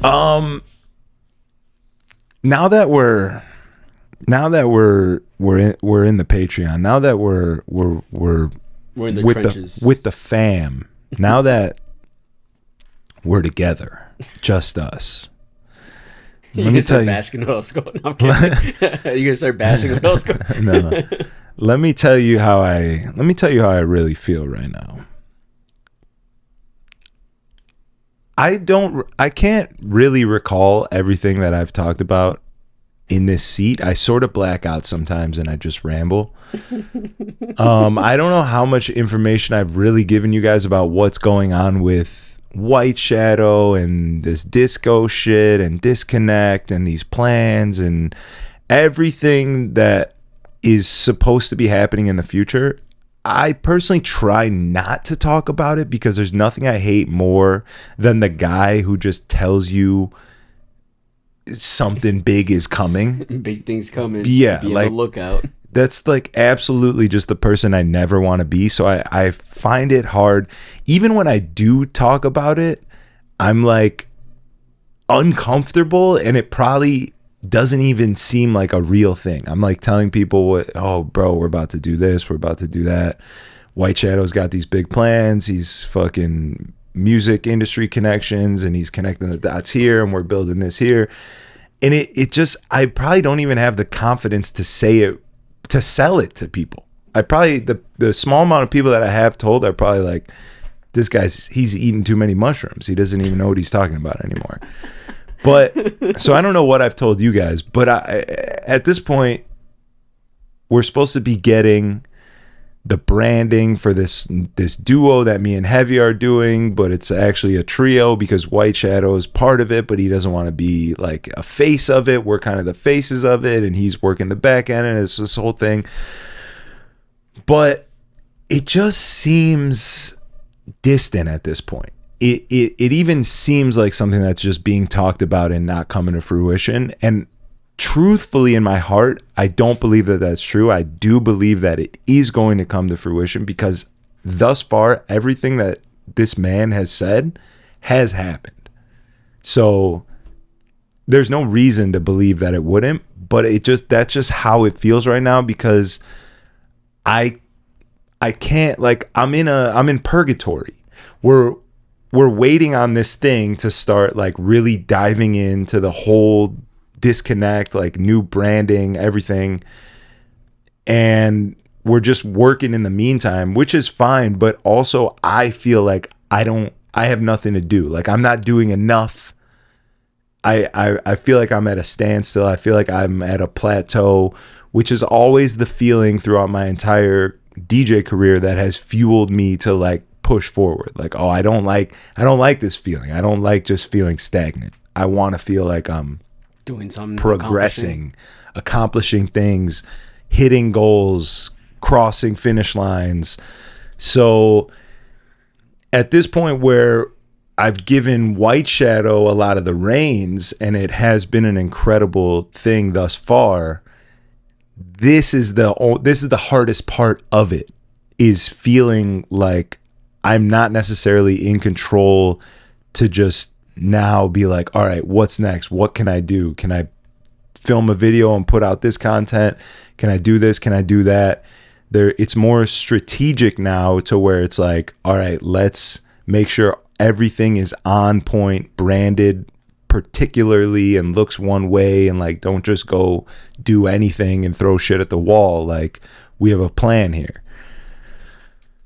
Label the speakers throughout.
Speaker 1: Um, now that we're in the Patreon, now that
Speaker 2: We're in the
Speaker 1: with
Speaker 2: trenches.
Speaker 1: the fam, now that we're together, just us.
Speaker 2: Let me tell you. Bashing what else going on. You're gonna start bashing what else going on.
Speaker 1: No. Let me tell you how I really feel right now. I can't really recall everything that I've talked about in this seat. I sort of black out sometimes and I just ramble. I don't know how much information I've really given you guys about what's going on with White Shadow and this disco shit and disconnect and these plans and everything that is supposed to be happening in the future. I personally try not to talk about it because there's nothing I hate more than the guy who just tells you something big is coming.
Speaker 2: Big things coming.
Speaker 1: Yeah,
Speaker 2: be on
Speaker 1: like
Speaker 2: the lookout.
Speaker 1: That's like absolutely just the person I never want to be. So I find it hard. Even when I do talk about it, I'm like uncomfortable and it probably doesn't even seem like a real thing. I'm like telling people, oh, bro, we're about to do this. We're about to do that. White Shadow's got these big plans. He's fucking music industry connections and he's connecting the dots here and we're building this here. And it just, I probably don't even have the confidence to say it, to sell it to people. I probably, the small amount of people that I have told are probably like, this guy's, he's eating too many mushrooms. He doesn't even know what he's talking about anymore. But so I don't know what I've told you guys, but at this point, we're supposed to be getting the branding for this duo that me and Heavy are doing, but it's actually a trio because White Shadow is part of it, but he doesn't want to be like a face of it. We're kind of the faces of it, and he's working the back end, and it's this whole thing. But it just seems distant at this point. It even seems like something that's just being talked about and not coming to fruition. And truthfully, in my heart, I don't believe that that's true. I do believe that it is going to come to fruition because thus far, everything that this man has said has happened. So there's no reason to believe that it wouldn't, but that's just how it feels right now because I can't, like, I'm in purgatory. We're waiting on this thing to start like really diving into the whole disconnect, like new branding, everything. And we're just working in the meantime, which is fine. But also I feel like I have nothing to do. Like I'm not doing enough. I feel like I'm at a standstill. I feel like I'm at a plateau, which is always the feeling throughout my entire DJ career that has fueled me to like push forward. Like, oh, I don't like this feeling. I don't like just feeling stagnant. I want to feel like I'm
Speaker 2: doing something,
Speaker 1: progressing, accomplishing things, hitting goals, crossing finish lines. So at this point where I've given White Shadow a lot of the reins and it has been an incredible thing thus far, this is the hardest part of it, is feeling like I'm not necessarily in control to just now be like, all right, what's next? What can I do? Can I film a video and put out this content? Can I do this? Can I do that? It's more strategic now to where it's like, all right, let's make sure everything is on point, branded particularly and looks one way, and like don't just go do anything and throw shit at the wall. Like we have a plan here.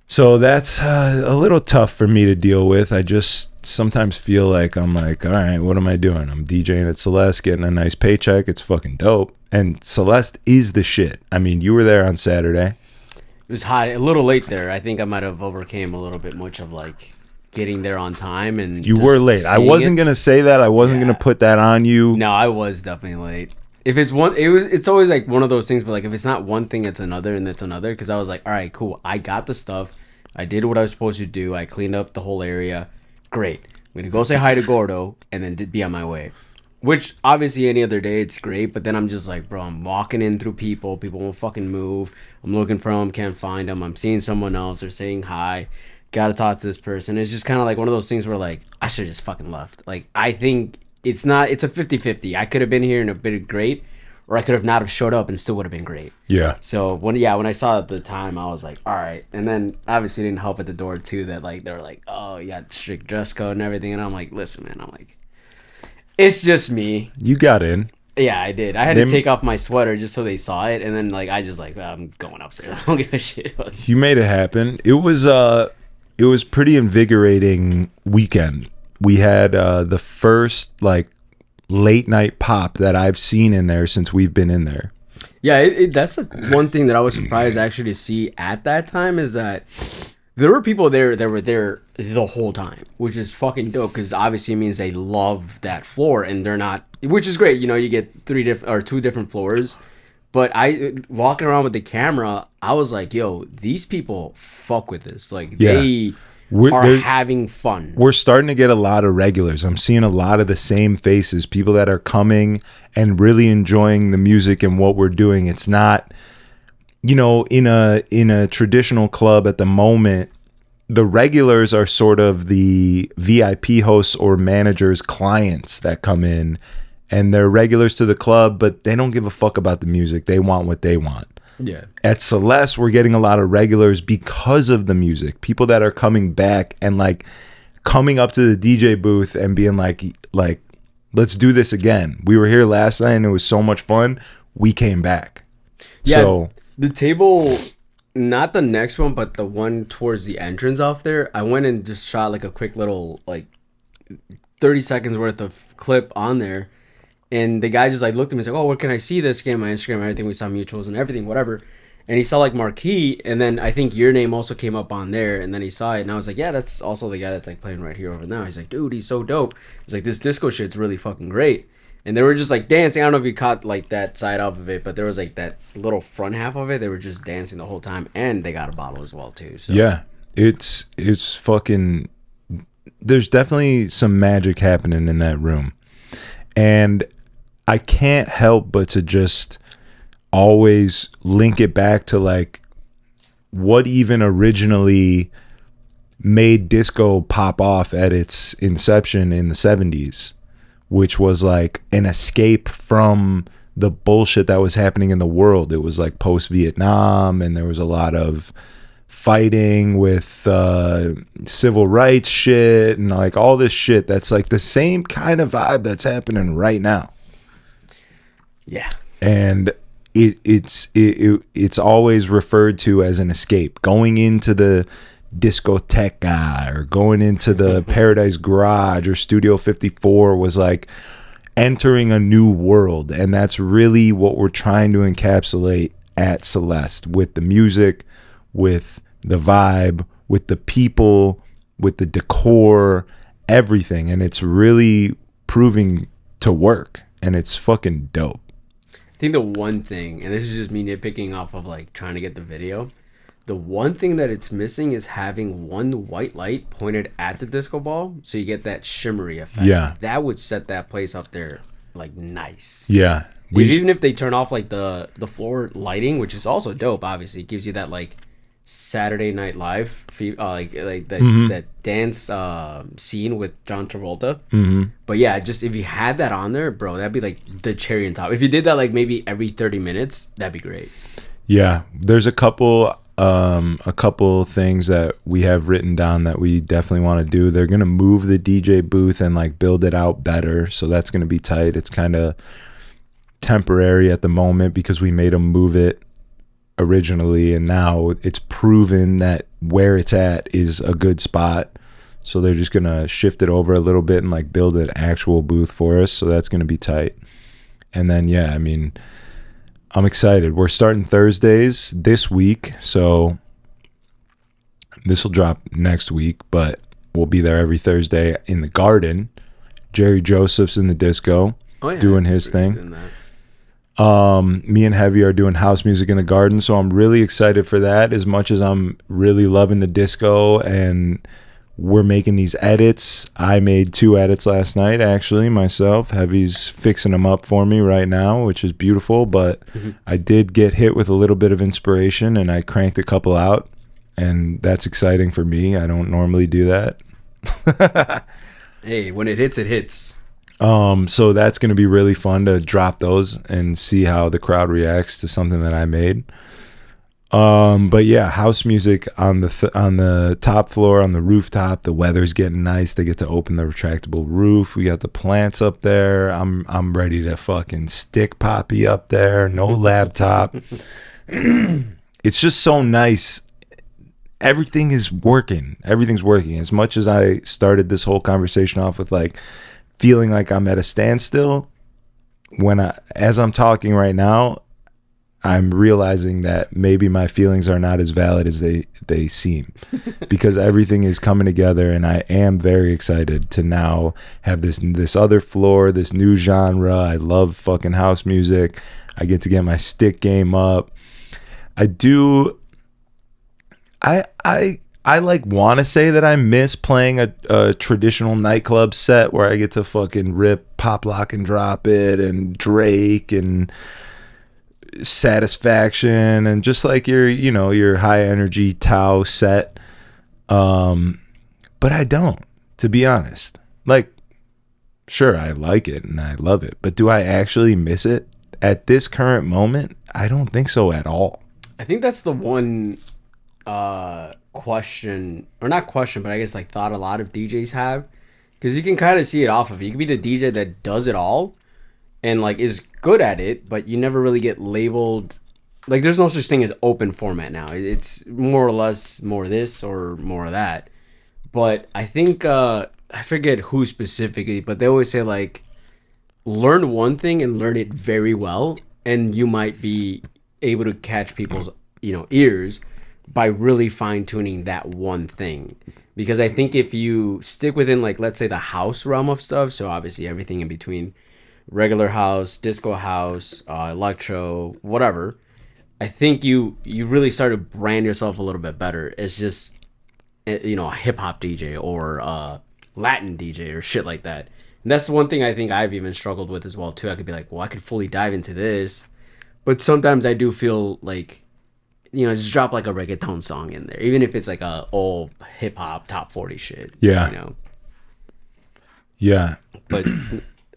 Speaker 1: So that's a little tough for me to deal with. I just sometimes feel like I'm like, all right, what am I doing? I'm DJing at Celeste, getting a nice paycheck. It's fucking dope. And Celeste is the shit. I mean, you were there on Saturday.
Speaker 2: It was hot, a little late there. I think I might have overcame a little bit much of like getting there on time. And
Speaker 1: you were late. I wasn't going to say that. I wasn't going to put that on you.
Speaker 2: No, I was definitely late. If it's one, it's always like one of those things, but like if it's not one thing, it's another and it's another. Because I was like, all right, cool. I got the stuff. I did what I was supposed to do. I cleaned up the whole area. Great. I'm going to go say hi to Gordo and then be on my way. Which obviously any other day it's great, but then I'm just like, bro, I'm walking in through people. People won't fucking move. I'm looking for them, can't find them. I'm seeing someone else. They're saying hi. Got to talk to this person. It's just kind of like one of those things where like I should have just fucking left. Like I think it's not. It's a 50-50. I could have been here and have been great, or I could have not have showed up and still would have been great.
Speaker 1: Yeah.
Speaker 2: So when I saw it at the time, I was like, all right. And then obviously it didn't help at the door too that like they were like, oh, you got strict dress code and everything. And I'm like, listen, man. I'm like, it's just me.
Speaker 1: You got in.
Speaker 2: Yeah, I did. I had to take off my sweater just so they saw it, and then like I just like I'm going upstairs. I don't give a shit.
Speaker 1: You made it happen. It was pretty invigorating weekend. We had the first like late night pop that I've seen in there since we've been in there.
Speaker 2: Yeah, that's the one thing that I was surprised actually to see at that time is that there were people there that were there the whole time, which is fucking dope because obviously it means they love that floor and they're not, which is great. You know, you get two different floors. But I walking around with the camera, I was like, yo, these people fuck with this. Like they are having fun. We're
Speaker 1: starting to get a lot of regulars. I'm seeing a lot of the same faces, people that are coming and really enjoying the music and what we're doing. It's not, you know, in a traditional club at the moment, the regulars are sort of the VIP hosts or managers, clients that come in, and they're regulars to the club, but they don't give a fuck about the music. They want what they want.
Speaker 2: Yeah.
Speaker 1: At Celeste, we're getting a lot of regulars because of the music. People that are coming back and like coming up to the DJ booth and being like, let's do this again. We were here last night and it was so much fun. We came back.
Speaker 2: Yeah.
Speaker 1: So
Speaker 2: the table, not the next one, but the one towards the entrance off there, I went and just shot like a quick little like 30 seconds worth of clip on there. And the guy just like looked at me and said, oh, where can I see this? Scanned my Instagram, everything. We saw mutuals and everything, whatever. And he saw like Marquee, and then I think your name also came up on there. And then he saw it, and I was like, yeah, that's also the guy that's like playing right here over now. He's like, dude, he's so dope. He's like, this disco shit's really fucking great. And they were just like dancing. I don't know if you caught like that side off of it, but there was like that little front half of it. They were just dancing the whole time, and they got a bottle as well too. So.
Speaker 1: Yeah, it's fucking. There's definitely some magic happening in that room, and I can't help but to just always link it back to like what even originally made disco pop off at its inception in the 70s, which was like an escape from the bullshit that was happening in the world. It was like post-Vietnam, and there was a lot of fighting with civil rights shit and like all this shit that's like the same kind of vibe that's happening right now.
Speaker 2: Yeah.
Speaker 1: And it's always referred to as an escape. Going into the discoteca or going into the Paradise Garage or Studio 54 was like entering a new world. And that's really what we're trying to encapsulate at Celeste, with the music, with the vibe, with the people, with the decor, everything. And it's really proving to work. And it's fucking dope.
Speaker 2: I think the one thing, and this is just me nitpicking off of like trying to get the video, the one thing that it's missing is having one white light pointed at the disco ball, so you get that shimmery effect.
Speaker 1: Yeah,
Speaker 2: that would set that place up there like nice.
Speaker 1: Yeah,
Speaker 2: even if they turn off like the floor lighting, which is also dope. Obviously, it gives you that like Saturday Night Live, like that that dance scene with John Travolta. But yeah, just if you had that on there, bro, that'd be like the cherry on top. If you did that like maybe every 30 minutes, that'd be great.
Speaker 1: Yeah, there's a couple things that we have written down that we definitely want to do. They're gonna move the DJ booth and like build it out better, so that's gonna be tight. It's kind of temporary at the moment because we made them move it originally, and now it's proven that where it's at is a good spot, so they're just gonna shift it over a little bit and like build an actual booth for us, so that's gonna be tight. And then yeah, I mean, I'm excited. We're starting Thursdays this week, so this will drop next week, but we'll be there every Thursday in the Garden. Jerry Joseph's in the disco, doing his thing. Me and Heavy are doing house music in the Garden, so I'm really excited for that. As much as I'm really loving the disco and we're making these edits, I made 2 edits last night actually myself. Heavy's fixing them up for me right now, which is beautiful, but I did get hit with a little bit of inspiration and I cranked a couple out, and that's exciting for me. I don't normally do that.
Speaker 2: Hey, when it hits, it hits.
Speaker 1: So that's going to be really fun to drop those and see how the crowd reacts to something that I made. But yeah, house music on the top floor, on the rooftop. The weather's getting nice. They get to open the retractable roof. We got the plants up there. I'm ready to fucking stick Poppy up there. No laptop. It's just so nice. Everything's working. As much as I started this whole conversation off with like feeling like I'm at a standstill, as I'm talking right now, I'm realizing that maybe my feelings are not as valid as they seem, because everything is coming together, and I am very excited to now have this other floor, this new genre. I love fucking house music. I get to get my stick game up. I like want to say that I miss playing a traditional nightclub set where I get to fucking rip Pop Lock and Drop It and Drake and Satisfaction and just like your high energy Tao set. But I don't, to be honest. Like, sure, I like it and I love it, but do I actually miss it at this current moment? I don't think so at all.
Speaker 2: I think that's the one question, or not question, but I guess like thought a lot of DJs have, because you can kind of see it off of it. You can be the DJ that does it all and like is good at it, but you never really get labeled. Like, there's no such thing as open format now. It's more or less more this or more of that. But I think I forget who specifically, but they always say like learn one thing and learn it very well, and you might be able to catch people's ears by really fine-tuning that one thing. Because I think if you stick within, like, let's say the house realm of stuff, so obviously everything in between regular house, disco house, electro, whatever, I think you really start to brand yourself a little bit better. It's just a hip-hop DJ or a Latin DJ or shit like that. And that's the one thing I think I've even struggled with as well too. I could be like, well, I could fully dive into this, but sometimes I do feel like, just drop like a reggaeton song in there, even if it's like a old hip hop top 40 shit.
Speaker 1: Yeah. Yeah.
Speaker 2: But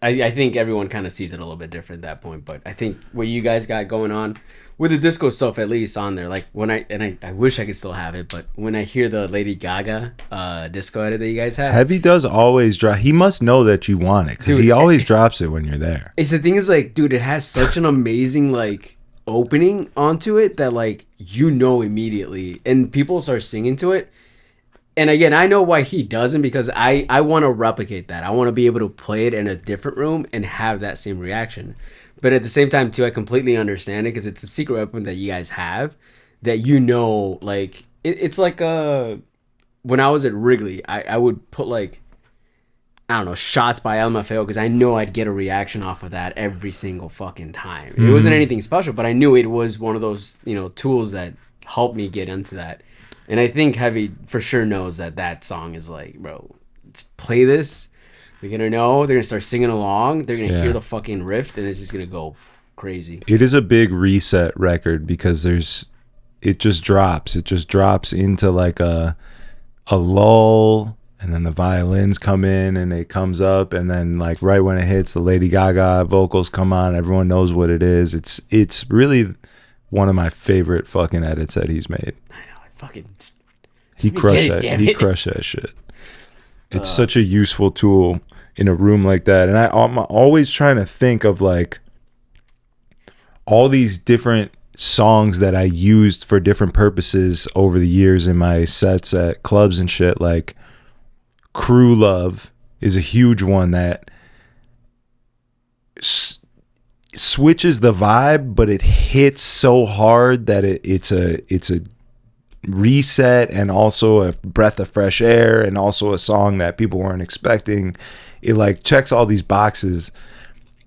Speaker 2: I think everyone kind of sees it a little bit different at that point. But I think what you guys got going on with the disco stuff, at least on there, like when I wish I could still have it, but when I hear the Lady Gaga disco edit that you guys have,
Speaker 1: Heavy does always drop. He must know that you want it, because he always drops it when you're there.
Speaker 2: It's the thing is like, dude, it has such an amazing like opening onto it that like immediately, and people start singing to it. And again, I know why he doesn't, because I want to replicate that. I want to be able to play it in a different room and have that same reaction. But at the same time too, I completely understand it, because it's a secret weapon that you guys have that like it's like when I was at Wrigley, I would put like, I don't know, shots by LMFAO, because I know I'd get a reaction off of that every single fucking time. It wasn't anything special, but I knew it was one of those, tools that helped me get into that. And I think Heavy for sure knows that song is like, bro, let's play this. They're going to know. They're going to start singing along. They're going to hear the fucking riff, and it's just going to go crazy.
Speaker 1: It is a big reset record, because it just drops. It just drops into like a lull. And then the violins come in and it comes up, and then like right when it hits, the Lady Gaga vocals come on. Everyone knows what it is. It's really one of my favorite fucking edits that he's made.
Speaker 2: I know,
Speaker 1: he crushed that. He crushed that shit. It's such a useful tool in a room like that. And I'm always trying to think of like all these different songs that I used for different purposes over the years in my sets at clubs and shit. Like Crew Love is a huge one that switches the vibe, but it hits so hard that it's a reset, and also a breath of fresh air, and also a song that people weren't expecting. It like checks all these boxes,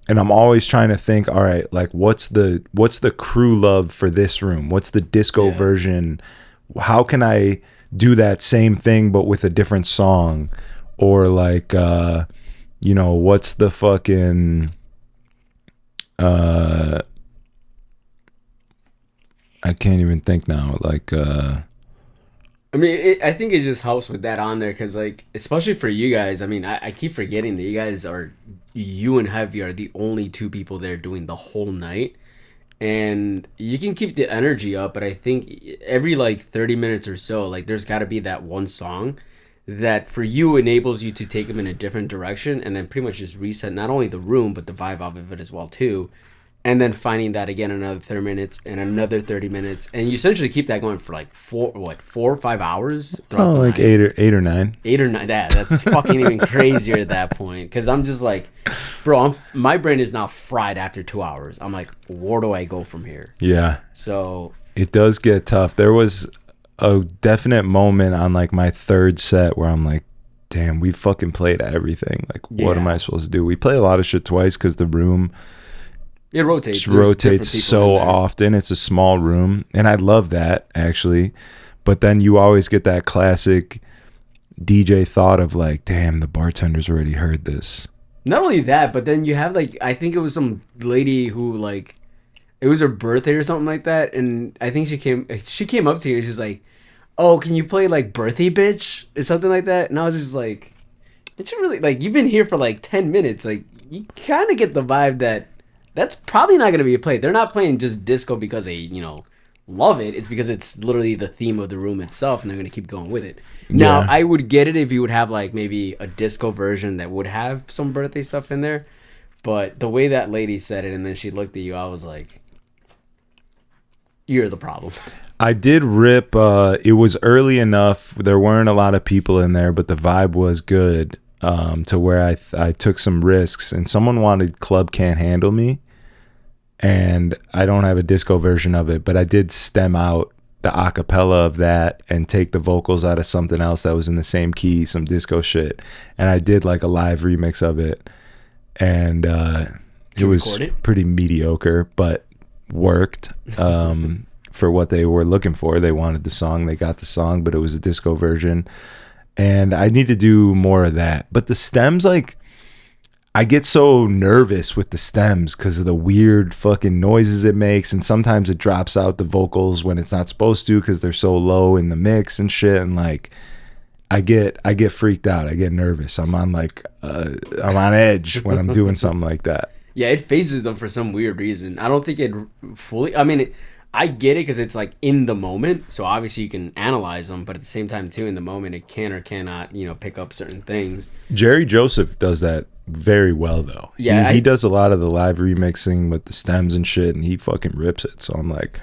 Speaker 1: and I'm always trying to think, all right, like what's the Crew Love for this room? What's the disco version? How can I do that same thing but with a different song? Or like what's the fucking I can't even think now, like
Speaker 2: I mean, I think it just helps with that on there because, like, especially for you guys. I mean, I keep forgetting that you and Heavy are the only two people there doing the whole night, and you can keep the energy up. But I think every like 30 minutes or so, like, there's got to be that one song that for you enables you to take them in a different direction, and then pretty much just reset not only the room but the vibe of it as well too. And then finding that again another 30 minutes and another 30 minutes, and you essentially keep that going for like 4 or 5 hours throughout
Speaker 1: Oh,
Speaker 2: the
Speaker 1: like
Speaker 2: night.
Speaker 1: eight or nine.
Speaker 2: 8 or 9, that's fucking even crazier at that point, because I'm just like, bro, my brain is now fried after 2 hours. I'm like, where do I go from here?
Speaker 1: Yeah,
Speaker 2: So
Speaker 1: it does get tough. There was a definite moment on like my third set where I'm like, damn, we fucking played everything. Like, what am
Speaker 2: Yeah.
Speaker 1: I supposed to do? We play a lot of shit twice because the room
Speaker 2: it rotates.
Speaker 1: just
Speaker 2: There's different
Speaker 1: rotates
Speaker 2: people
Speaker 1: so
Speaker 2: in there.
Speaker 1: often. It's a small room, and I love that actually. But then you always get that classic DJ thought of like, damn, the bartender's already heard this.
Speaker 2: Not only that, but then you have like, I think it was some lady who like, it was her birthday or something like that, and I think she came up to you and she's like, "Oh, can you play like Birthday Bitch or something like that?" And I was just like, "Did you really like? You've been here for like 10 minutes. Like, you kind of get the vibe that that's probably not gonna be played. They're not playing just disco because they love it. It's because it's literally the theme of the room itself, and they're gonna keep going with it. Now,
Speaker 1: Yeah.
Speaker 2: I would get it if you would have like maybe a disco version that would have some birthday stuff in there, but the way that lady said it, and then she looked at you, I was like, "You're the problem."
Speaker 1: I did rip. It was early enough. There weren't a lot of people in there, but the vibe was good to where I took some risks. And someone wanted Club Can't Handle Me, and I don't have a disco version of it, but I did stem out the acapella of that and take the vocals out of something else that was in the same key, some disco shit, and I did like a live remix of it, and it
Speaker 2: you
Speaker 1: was
Speaker 2: record it?
Speaker 1: pretty mediocre, but worked. For what they were looking for. They wanted the song, they got the song, but it was a disco version. And I need to do more of that. But the stems, like, I get so nervous with the stems because of the weird fucking noises it makes. And sometimes it drops out the vocals when it's not supposed to because they're so low in the mix and shit. And like, I get freaked out. I get nervous. I'm on edge when I'm doing something like that.
Speaker 2: Yeah, it phases them for some weird reason. I don't think it fully. I mean, I get it because it's like in the moment, so obviously you can analyze them, but at the same time too, in the moment, it can or cannot, pick up certain things.
Speaker 1: Jerry Joseph does that very well, though.
Speaker 2: Yeah,
Speaker 1: he does a lot of the live remixing with the stems and shit, and he fucking rips it. So I'm like,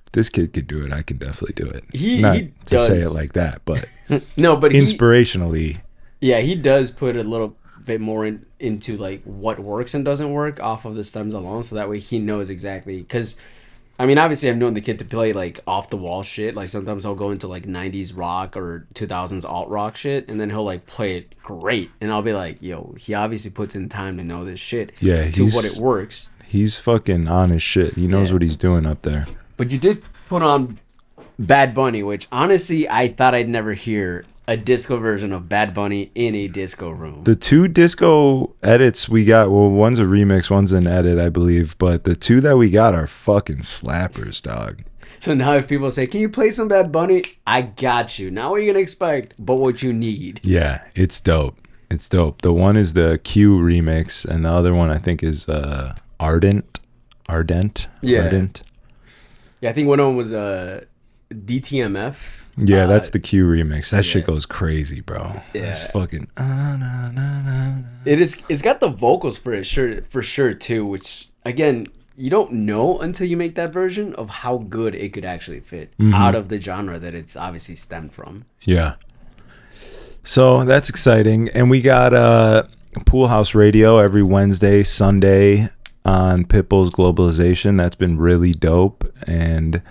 Speaker 1: if this kid could do it, I can definitely do it. Not
Speaker 2: he
Speaker 1: to say it
Speaker 2: does.
Speaker 1: like that, but
Speaker 2: No, but
Speaker 1: inspirationally,
Speaker 2: yeah, he does put a little bit more into like what works and doesn't work off of the stems alone, so that way he knows exactly. Because I mean, obviously, I've known the kid to play like off the wall shit. Like sometimes I'll go into like '90s rock or 2000s alt rock shit, and then he'll like play it great, and I'll be like, "Yo, he obviously puts in time to know this shit.
Speaker 1: Yeah,
Speaker 2: to what it works."
Speaker 1: he's fucking on his shit. He knows
Speaker 2: Yeah.
Speaker 1: what he's doing up there.
Speaker 2: But you did put on Bad Bunny, which honestly I thought I'd never hear a disco version of Bad Bunny in a disco room.
Speaker 1: The two disco edits we got, well, one's a remix, one's an edit, I believe, but the two that we got are fucking slappers, dog.
Speaker 2: So now if people say, "Can you play some Bad Bunny?" I got you. Not what you're gonna expect, but what you need.
Speaker 1: Yeah, it's dope. It's dope. The one is the Q remix, and the other one I think is Ardent.
Speaker 2: Yeah.
Speaker 1: Ardent.
Speaker 2: Yeah, I think one of them was DTMF.
Speaker 1: Yeah, that's the Q remix. That shit
Speaker 2: yeah.
Speaker 1: goes crazy, bro.
Speaker 2: Yeah.
Speaker 1: It's fucking.
Speaker 2: It's got the vocals for sure too, which again you don't know until you make that version of how good it could actually fit out of the genre that it's obviously stemmed from.
Speaker 1: Yeah. So that's exciting, and we got Pool House Radio every Wednesday, Sunday on Pitbull's Globalization. That's been really dope, and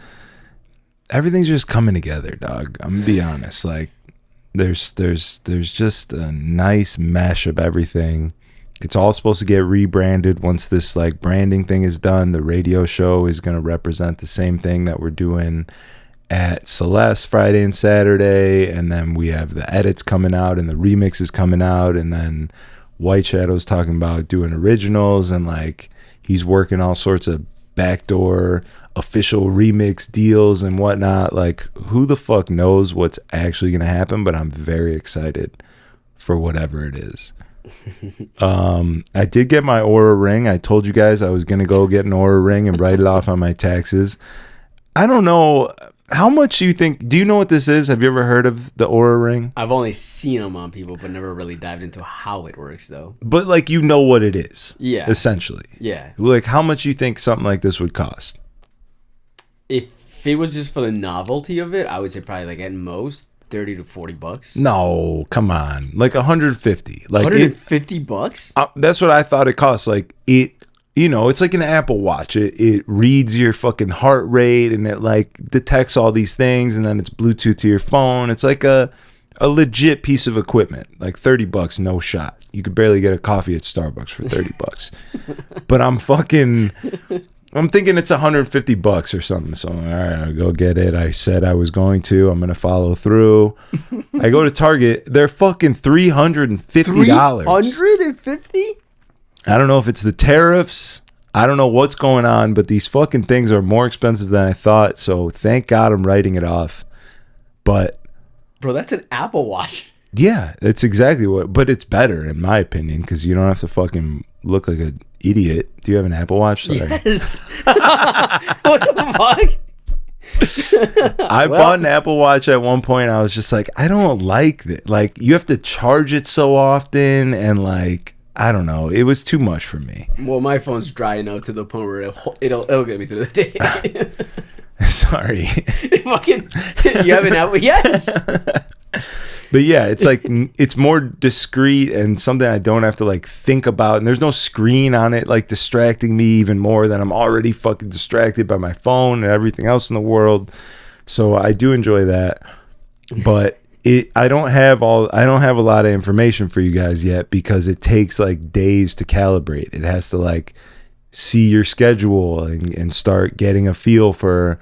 Speaker 1: everything's just coming together, dog. I'm gonna be honest. Like, there's just a nice mesh of everything. It's all supposed to get rebranded once this like branding thing is done. The radio show is gonna represent the same thing that we're doing at Celeste Friday and Saturday, and then we have the edits coming out and the remixes coming out, and then White Shadow's talking about doing originals, and like he's working all sorts of backdoor official remix deals and whatnot. Like, who the fuck knows what's actually going to happen, but I'm very excited for whatever it is. I did get my Aura ring. I told you guys I was going to go get an Aura ring and write it off on my taxes. I don't know. How much do you think? Do you know what this is? Have you ever heard of the Aura ring?
Speaker 2: I've only seen them on people, but never really dived into how it works, though.
Speaker 1: But like, you know what it is.
Speaker 2: Yeah.
Speaker 1: Essentially.
Speaker 2: Yeah.
Speaker 1: Like, how much do you think something like this would cost?
Speaker 2: If it was just for the novelty of it, I would say probably like at most $30 to $40.
Speaker 1: No, come on. Like 150. Like
Speaker 2: $150?
Speaker 1: That's what I thought it cost. Like it. You know, it's like an Apple Watch. It reads your fucking heart rate and it like detects all these things, and then it's Bluetooth to your phone. It's like a legit piece of equipment. Like $30, no shot. You could barely get a coffee at Starbucks for $30. But I'm thinking it's $150 or something. So all right, I'll go get it. I said I was going to. I'm gonna follow through. I go to Target. They're fucking $350.
Speaker 2: $350?
Speaker 1: I don't know if it's the tariffs. I don't know what's going on, but these fucking things are more expensive than I thought. So thank God I'm writing it off. But
Speaker 2: bro, that's an Apple Watch.
Speaker 1: Yeah, it's exactly what. But it's better in my opinion because you don't have to fucking look like an idiot. Do you have an Apple Watch? Sorry.
Speaker 2: Yes. What the fuck?
Speaker 1: I bought an Apple Watch at one point. I was just like, I don't like that. Like, you have to charge it so often, and like, I don't know. It was too much for me.
Speaker 2: Well, my phone's dry enough to the point where it'll get me through the day.
Speaker 1: Sorry.
Speaker 2: Fucking, you have an Apple? Yes.
Speaker 1: But yeah, it's like it's more discreet and something I don't have to like think about. And there's no screen on it like distracting me even more than I'm already fucking distracted by my phone and everything else in the world. So I do enjoy that. But I don't have a lot of information for you guys yet because it takes like days to calibrate. It has to like see your schedule and start getting a feel for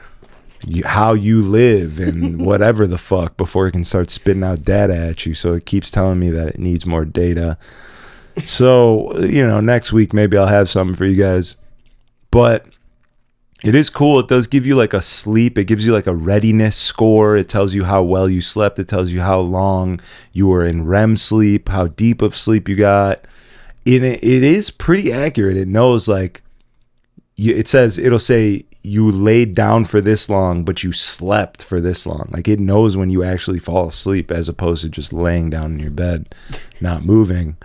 Speaker 1: how you live and whatever the fuck before it can start spitting out data at you. So it keeps telling me that it needs more data. So, you know, next week maybe I'll have something for you guys. But it is cool. It does give you like a sleep. It gives you like a readiness score. It tells you how well you slept. It tells you how long you were in REM sleep, how deep of sleep you got. It is pretty accurate. It knows like, it'll say you laid down for this long, but you slept for this long. Like it knows when you actually fall asleep as opposed to just laying down in your bed, not moving.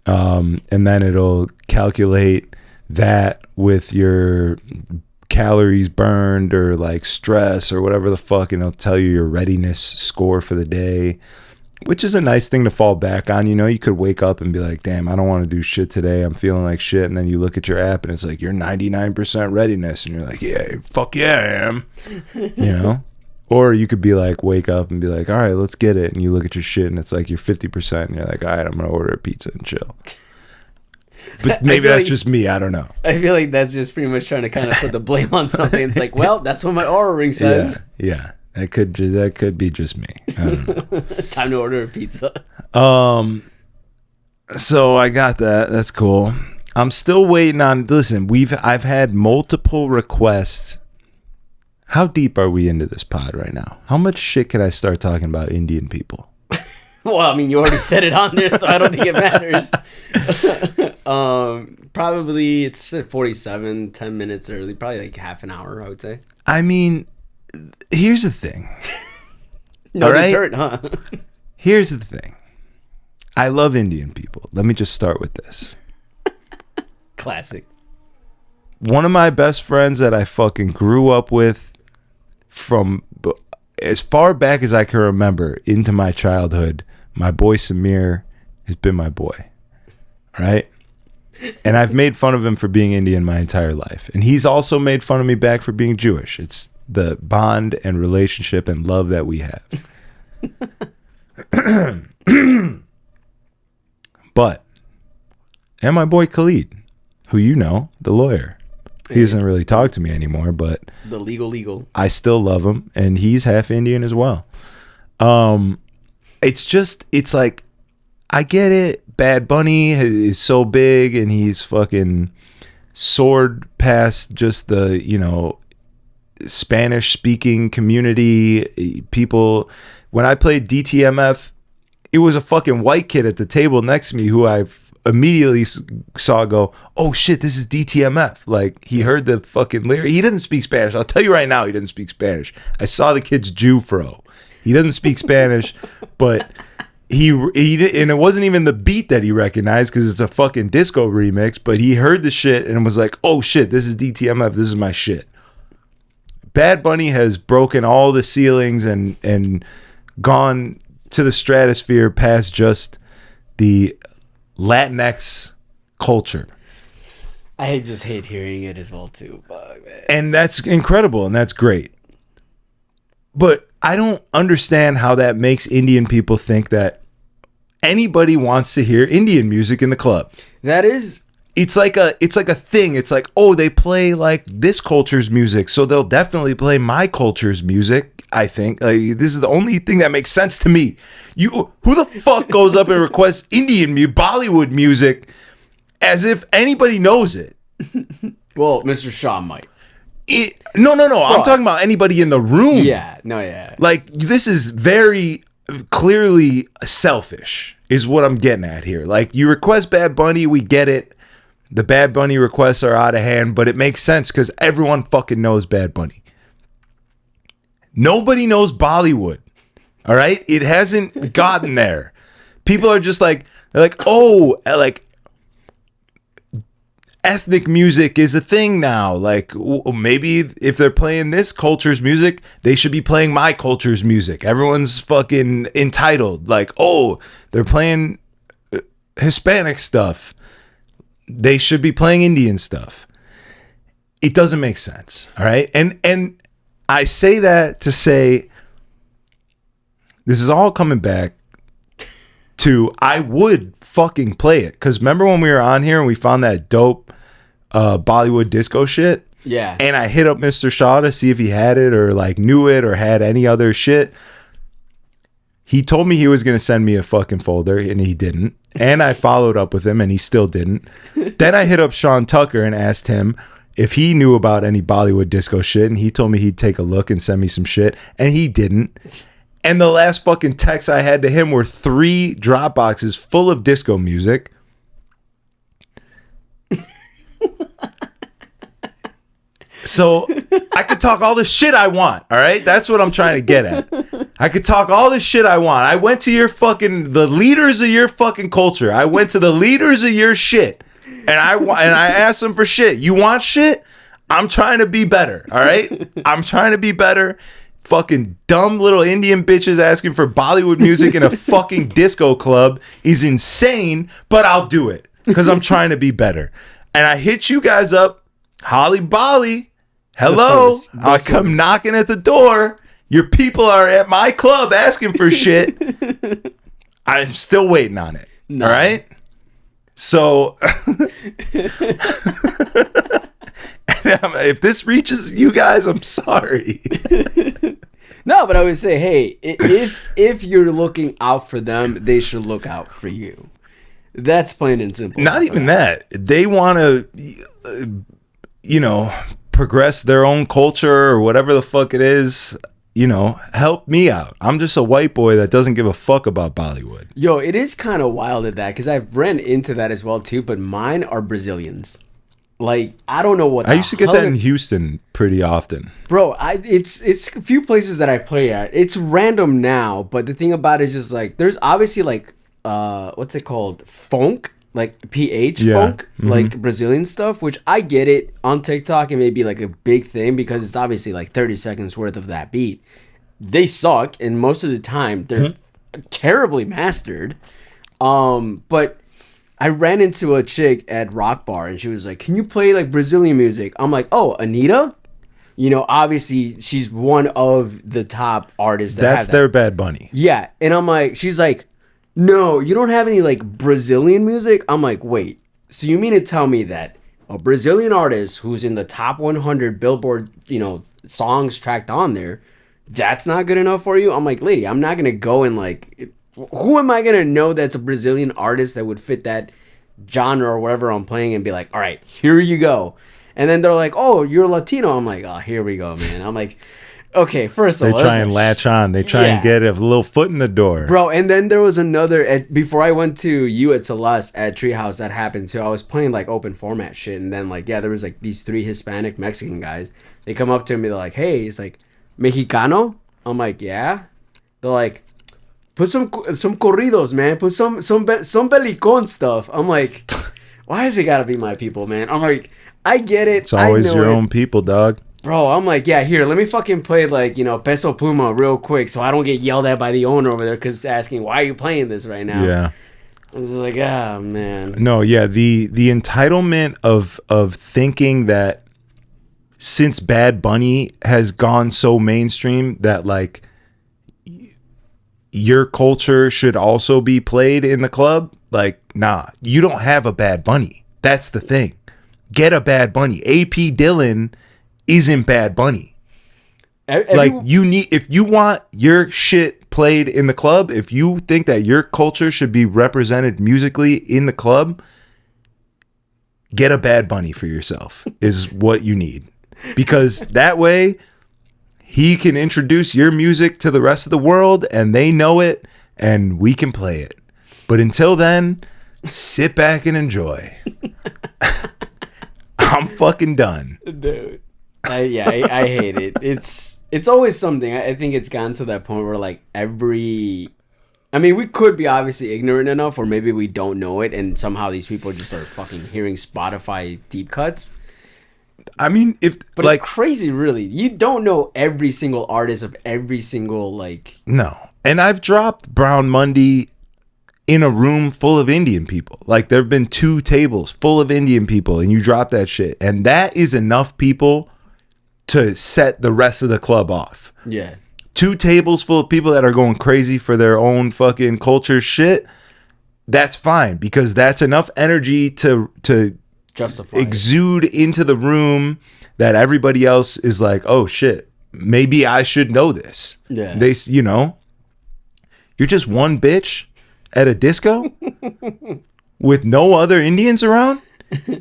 Speaker 1: And then it'll calculate that with your calories burned or like stress or whatever the fuck, and it'll tell you your readiness score for the day, which is a nice thing to fall back on. You know, you could wake up and be like, damn, I don't want to do shit today. I'm feeling like shit. And then you look at your app and it's like, you're 99% readiness. And you're like, yeah, fuck yeah, I am. You know? Or you could be like, wake up and be like, all right, let's get it. And you look at your shit and it's like, you're 50%. And you're like, all right, I'm going to order a pizza and chill. But maybe that's like, just me. I don't know.
Speaker 2: I feel like that's just pretty much trying to kind of put the blame on something. It's like, well, that's what my Aura ring says.
Speaker 1: Yeah. That could be just me. I don't know.
Speaker 2: Time to order a pizza.
Speaker 1: So I got that. That's cool. I'm still waiting on. Listen, I've had multiple requests. How deep are we into this pod right now? How much shit can I start talking about Indian people?
Speaker 2: Well, I mean, you already said it on there, so I don't think it matters. Probably it's 47, 10 minutes early, probably like half an hour, I would say.
Speaker 1: I mean, here's the thing.
Speaker 2: No deterrent, huh?
Speaker 1: Here's the thing. I love Indian people. Let me just start with this.
Speaker 2: Classic. One
Speaker 1: of my best friends that I fucking grew up with from as far back as I can remember into my childhood, my boy Samir has been my boy. Right? And I've made fun of him for being Indian my entire life. And he's also made fun of me back for being Jewish. It's the bond and relationship and love that we have. But, and my boy Khalid, who you know, the lawyer. He doesn't really talk to me anymore, but
Speaker 2: the legal.
Speaker 1: I still love him, and he's half Indian as well. It's like, I get it. Bad Bunny is so big, and he's fucking soared past just the, Spanish speaking community people. When I played DTMF, it was a fucking white kid at the table next to me who I immediately saw go, oh shit, this is DTMF. Like, he heard the fucking lyric. He doesn't speak Spanish. I'll tell you right now, he doesn't speak Spanish. I saw the kid's Jew fro. He doesn't speak Spanish, but he and it wasn't even the beat that he recognized because it's a fucking disco remix, but he heard the shit and was like, oh shit, this is DTMF. This is my shit. Bad Bunny has broken all the ceilings and gone to the stratosphere past just the Latinx culture.
Speaker 2: I just hate hearing it as well too. Fuck, man.
Speaker 1: And that's incredible and that's great. But I don't understand how that makes Indian people think that anybody wants to hear Indian music in the club.
Speaker 2: That is...
Speaker 1: It's like a thing. It's like, oh, they play like this culture's music, so they'll definitely play my culture's music. I think this is the only thing that makes sense to me. Who the fuck goes up and requests Indian Bollywood music as if anybody knows it?
Speaker 2: Well, Mr. Shaw might.
Speaker 1: No. I'm talking about anybody in the room.
Speaker 2: Yeah. No. Yeah.
Speaker 1: Like, this is very clearly selfish, is what I'm getting at here. Like, you request Bad Bunny, we get it. The Bad Bunny requests are out of hand, but it makes sense because everyone fucking knows Bad Bunny. Nobody knows Bollywood. All right? It hasn't gotten there. People are just like, they're like, oh, like, ethnic music is a thing now. Like, maybe if they're playing this culture's music, they should be playing my culture's music. Everyone's fucking entitled. Like, oh, they're playing Hispanic stuff. They should be playing Indian stuff. It doesn't make sense. All right. And I say that to say this is all coming back to I would fucking play it. Because remember when we were on here and we found that dope Bollywood disco shit?
Speaker 2: Yeah.
Speaker 1: And I hit up Mr. Shaw to see if he had it or like knew it or had any other shit. He told me he was going to send me a fucking folder and he didn't. And I followed up with him and he still didn't. Then I hit up Sean Tucker and asked him if he knew about any Bollywood disco shit. And he told me he'd take a look and send me some shit. And he didn't. And the last fucking text I had to him were 3 drop boxes full of disco music. So I could talk all the shit I want. All right. That's what I'm trying to get at. I could talk all the shit I want. I went to the leaders of your fucking culture. I went to the leaders of your shit. And I asked them for shit. You want shit? I'm trying to be better. All right. I'm trying to be better. Fucking dumb little Indian bitches asking for Bollywood music in a fucking disco club is insane, but I'll do it because I'm trying to be better. And I hit you guys up. Holly Bolly. Hello. I come knocking at the door. Your people are at my club asking for shit. I'm still waiting on it. No. All right? So if this reaches you guys, I'm sorry.
Speaker 2: No, but I would say, hey, if you're looking out for them, they should look out for you. That's plain and simple.
Speaker 1: Not even that. They want to, progress their own culture or whatever the fuck it is. Help me out. I'm just a white boy that doesn't give a fuck about Bollywood.
Speaker 2: Yo, it is kind of wild at that because I've ran into that as well too, but mine are Brazilians. Like, I don't know what
Speaker 1: I used to get that in Houston pretty often.
Speaker 2: Bro, it's a few places that I play at. It's random now, but the thing about it is just like there's obviously like what's it called? Funk, like PH funk, like Brazilian stuff, which I get it on TikTok. It may be like a big thing because it's obviously like 30 seconds worth of that beat. They suck, and most of the time they're terribly mastered. But I ran into a chick at Rock Bar and she was like, can you play like Brazilian music? I'm like, oh, Anitta? Obviously she's one of the top artists.
Speaker 1: That's their Bad Bunny.
Speaker 2: Yeah. And I'm like, she's like, no, you don't have any like Brazilian music? I'm like, wait, so you mean to tell me that a Brazilian artist who's in the top 100 Billboard, songs tracked on there, that's not good enough for you? I'm like, lady, I'm not going to go and like... Who am I going to know that's a Brazilian artist that would fit that genre or whatever I'm playing and be like, all right, here you go. And then they're like, oh, you're Latino. I'm like, oh, here we go, man. I'm like, okay, first of
Speaker 1: They
Speaker 2: all,
Speaker 1: try and latch on. They try and get a little foot in the door.
Speaker 2: Bro, and then there was another, before I went to you at Celeste at Treehouse, that happened too. I was playing like open format shit. And then like, yeah, there was like these 3 Hispanic Mexican guys. They come up to me, they're like, hey, it's like, Mexicano? I'm like, yeah. They're like, put some corridos, man. Put some belicon stuff. I'm like, why has it gotta be my people, man? I'm like, I get it.
Speaker 1: It's always your own people, dog.
Speaker 2: Bro, I'm like, yeah, here, let me fucking play like, Peso Pluma real quick so I don't get yelled at by the owner over there because asking, why are you playing this right now?
Speaker 1: Yeah.
Speaker 2: I was like, ah, man.
Speaker 1: No, yeah, the entitlement of thinking that since Bad Bunny has gone so mainstream that like your culture should also be played in the club, like, nah, you don't have a Bad Bunny. That's the thing. Get a Bad Bunny. AP Dillon isn't Bad Bunny. Like, you need, if you want your shit played in the club, if you think that your culture should be represented musically in the club, get a Bad Bunny for yourself is what you need. Because that way he can introduce your music to the rest of the world and they know it and we can play it. But until then, sit back and enjoy. I'm fucking done.
Speaker 2: Dude. I hate it. It's always something. I think it's gotten to that point where like we could be obviously ignorant enough or maybe we don't know it and somehow these people just are fucking hearing Spotify deep cuts.
Speaker 1: I mean,
Speaker 2: but like, it's crazy, really. You don't know every single artist of every single like.
Speaker 1: No, and I've dropped Brown Monday in a room full of Indian people. Like there have been 2 tables full of Indian people, and you drop that shit, and that is enough people to set the rest of the club off.
Speaker 2: Yeah,
Speaker 1: 2 tables full of people that are going crazy for their own fucking culture shit. That's fine because that's enough energy to
Speaker 2: justify
Speaker 1: exude into the room that everybody else is like, oh shit, maybe I should know this.
Speaker 2: Yeah.
Speaker 1: You're just one bitch at a disco with no other Indians around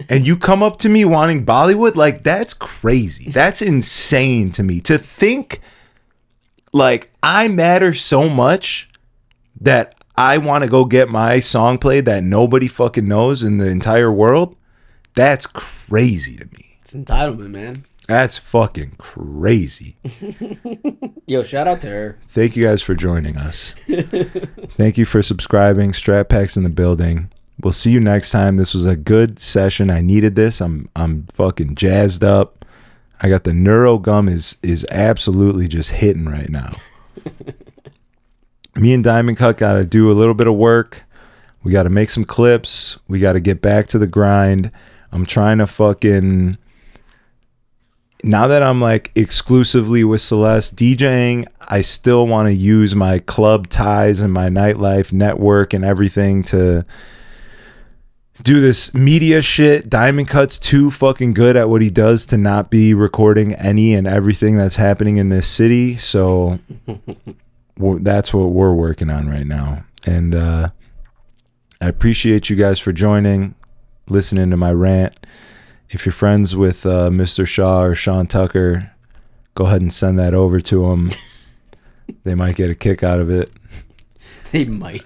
Speaker 1: and you come up to me wanting Bollywood. Like, that's crazy. That's insane to me to think like I matter so much that I want to go get my song played that nobody fucking knows in the entire world. That's crazy to me.
Speaker 2: It's entitlement, man.
Speaker 1: That's fucking crazy.
Speaker 2: Yo, shout out to her.
Speaker 1: Thank you guys for joining us. Thank you for subscribing. Strat-Pack's in the building. We'll see you next time. This was a good session. I needed this. I'm fucking jazzed up. I got the neuro gum is absolutely just hitting right now. Me and Diamond Cut got to do a little bit of work. We got to make some clips. We got to get back to the grind. I'm trying to fucking, now that I'm like exclusively with Celeste DJing, I still want to use my club ties and my nightlife network and everything to do this media shit. Diamond Cut's too fucking good at what he does to not be recording any and everything that's happening in this city. So that's what we're working on right now. And I appreciate you guys for joining, listening to my rant. If you're friends with Mr. Shaw or Sean Tucker, go ahead and send that over to them. They might get a kick out of it.
Speaker 2: They might.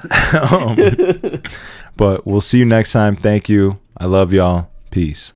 Speaker 1: But we'll see you next time. Thank you. I love y'all. Peace.